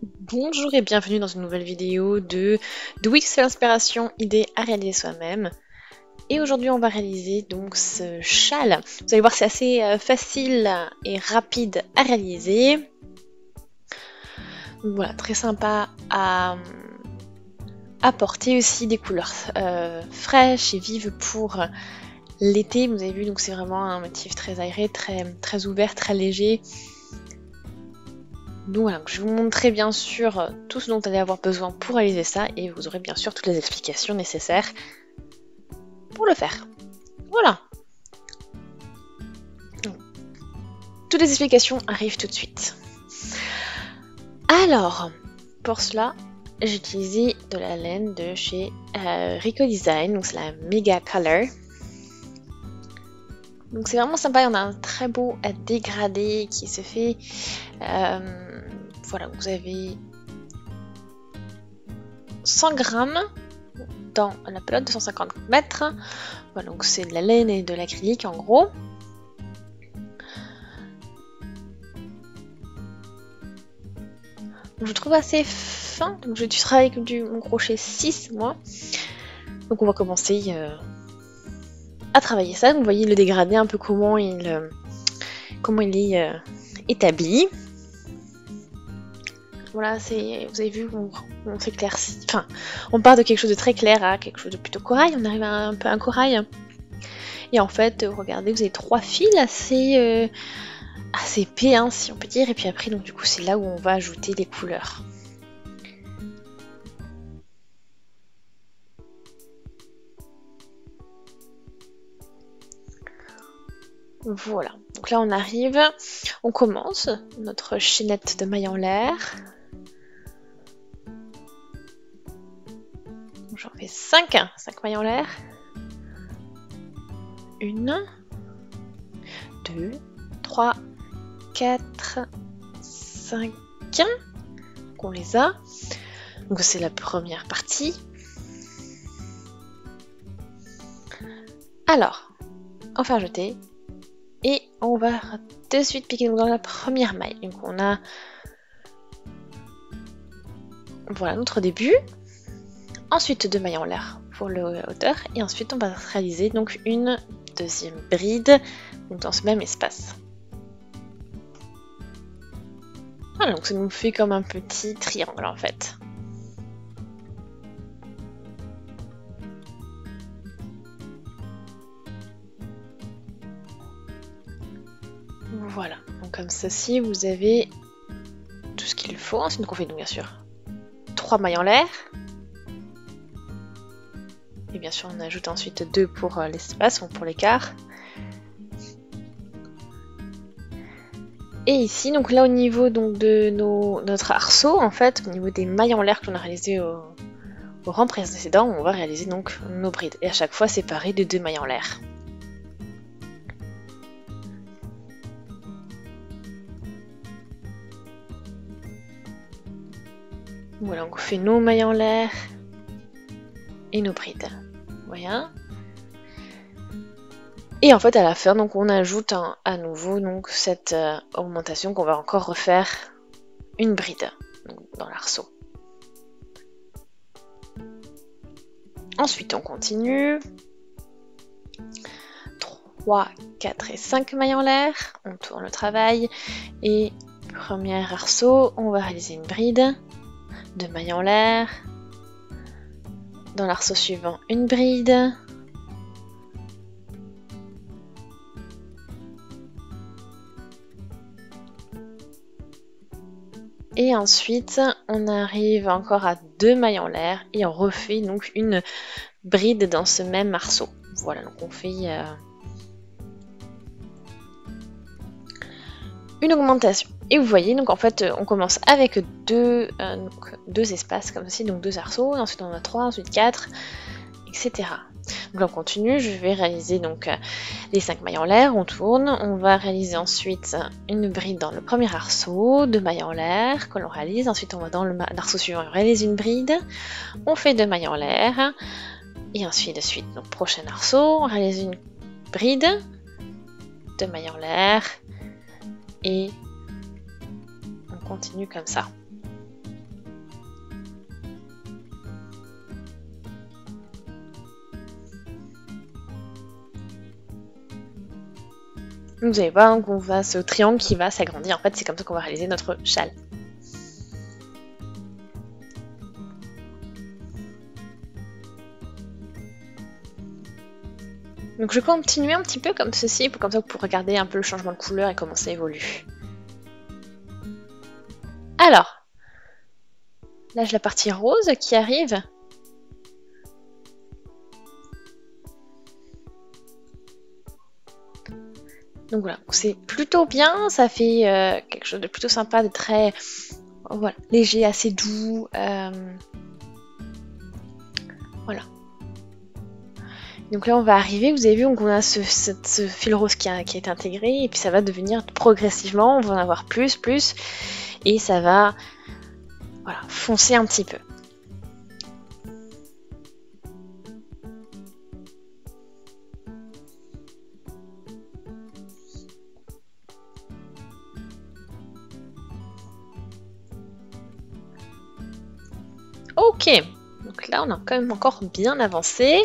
Bonjour et bienvenue dans une nouvelle vidéo de Do It, c'est l'inspiration, idée à réaliser soi-même. Et aujourd'hui on va réaliser donc ce châle. Vous allez voir c'est assez facile et rapide à réaliser. Donc voilà, très sympa à porter aussi, des couleurs fraîches et vives pour l'été. Vous avez vu, donc c'est vraiment un motif très aéré, très ouvert, très léger. Donc voilà, je vais vous montrer bien sûr tout ce dont vous allez avoir besoin pour réaliser ça et vous aurez bien sûr toutes les explications nécessaires pour le faire. Voilà. Donc, toutes les explications arrivent tout de suite. Alors, pour cela, j'ai utilisé de la laine de chez Rico Design, donc c'est la Mega Color. Donc c'est vraiment sympa, il y en a un très beau dégradé qui se fait. Voilà, vous avez 100 grammes dans la pelote de 150 mètres. Voilà, donc c'est de la laine et de l'acrylique en gros. Je trouve assez fin, donc je travaille avec mon crochet 6 moi. Donc on va commencer à travailler ça. Donc vous voyez le dégradé un peu comment il est établi. Voilà, vous avez vu, on s'éclaircit. Enfin, on part de quelque chose de très clair à quelque chose de plutôt corail. On arrive à un peu un corail. Et en fait, regardez, vous avez 3 fils assez épais, hein, si on peut dire. Et puis après, donc du coup, c'est là où on va ajouter les couleurs. Voilà, donc là on arrive, on commence notre chaînette de mailles en l'air. J'en fais 5 mailles en l'air. 1, 2, 3, 4, 5. On les a. Donc c'est la première partie. Alors, on va jeter. Et on va de suite piquer dans la première maille. Donc on a voilà notre début. Ensuite 2 mailles en l'air pour le hauteur. Et ensuite on va réaliser donc une deuxième bride donc dans ce même espace. Voilà, donc ça nous fait comme un petit triangle en fait. Voilà, donc comme ceci, vous avez tout ce qu'il faut. Ensuite, donc on fait donc bien sûr 3 mailles en l'air. Et bien sûr, on ajoute ensuite 2 pour l'espace, ou pour l'écart. Et ici, donc là au niveau donc, de notre arceau, en fait, au niveau des mailles en l'air qu'on a réalisé au rang précédent, on va réaliser donc nos brides. Et à chaque fois séparées de 2 mailles en l'air. Voilà, on fait nos mailles en l'air et nos brides. Voilà. Et en fait, à la fin, donc, on ajoute à nouveau donc, cette augmentation qu'on va encore refaire une bride donc, dans l'arceau. Ensuite, on continue. 3, 4 et 5 mailles en l'air. On tourne le travail. Et premier arceau, on va réaliser une bride. 2 mailles en l'air. Dans l'arceau suivant, une bride. Et ensuite, on arrive encore à 2 mailles en l'air et on refait donc une bride dans ce même arceau. Voilà, donc on fait une augmentation. Et vous voyez, donc en fait, on commence avec deux espaces comme ceci, donc 2 arceaux, et ensuite on a 3, ensuite 4, etc. Donc là on continue, je vais réaliser donc les 5 mailles en l'air, on tourne, on va réaliser ensuite une bride dans le premier arceau, 2 mailles en l'air que l'on réalise, ensuite on va dans l'arceau suivant, on réalise une bride, on fait 2 mailles en l'air, et ensuite de suite, donc prochain arceau, on réalise une bride, 2 mailles en l'air, et on continue comme ça. Vous allez voir, donc on voit ce triangle qui va s'agrandir. En fait, c'est comme ça qu'on va réaliser notre châle. Donc je vais continuer un petit peu comme ceci, comme ça vous pouvez regarder un peu le changement de couleur et comment ça évolue. Alors, là j'ai la partie rose qui arrive. Donc voilà, c'est plutôt bien, ça fait quelque chose de plutôt sympa, de très voilà, léger, assez doux. Voilà. Donc là on va arriver, vous avez vu, donc on a ce fil rose qui est intégré, et puis ça va devenir progressivement, on va en avoir plus, et ça va voilà, foncer un petit peu. Ok, donc là on a quand même encore bien avancé.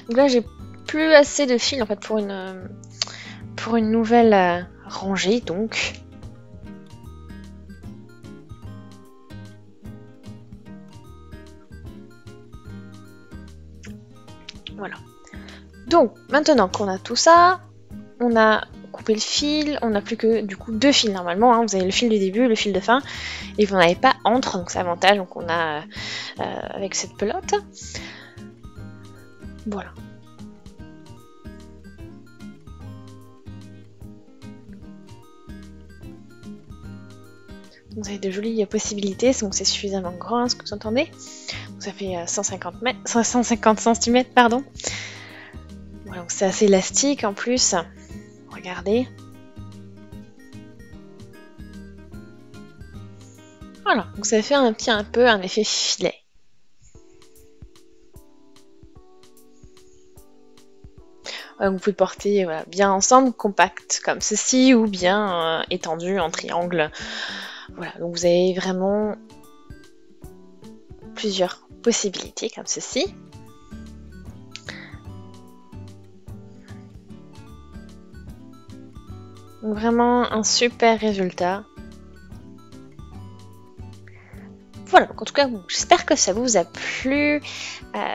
Donc là j'ai plus assez de fil en fait pour une nouvelle rangée donc. Voilà. Donc maintenant qu'on a tout ça, on a coupé le fil, on n'a plus que du coup 2 fils normalement, hein. Vous avez le fil du début, le fil de fin, et vous n'en avez pas entre, donc c'est avantage, donc on a avec cette pelote. Voilà. Vous avez de jolies possibilités, donc c'est suffisamment grand, hein, ce que vous entendez. Donc ça fait 150 cm, pardon. Voilà, donc c'est assez élastique en plus. Regardez. Voilà, donc ça fait un peu un effet filet. Vous pouvez porter voilà, bien ensemble, compact comme ceci, ou bien étendu en triangle. Voilà, donc vous avez vraiment plusieurs possibilités comme ceci. Donc vraiment un super résultat. Voilà, donc en tout cas, j'espère que ça vous a plu.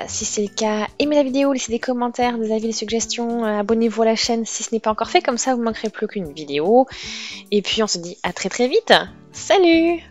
Si c'est le cas, aimez la vidéo, laissez des commentaires, des avis, des suggestions, abonnez-vous à la chaîne si ce n'est pas encore fait, comme ça vous ne manquerez plus qu'une vidéo. Et puis on se dit à très vite. Salut!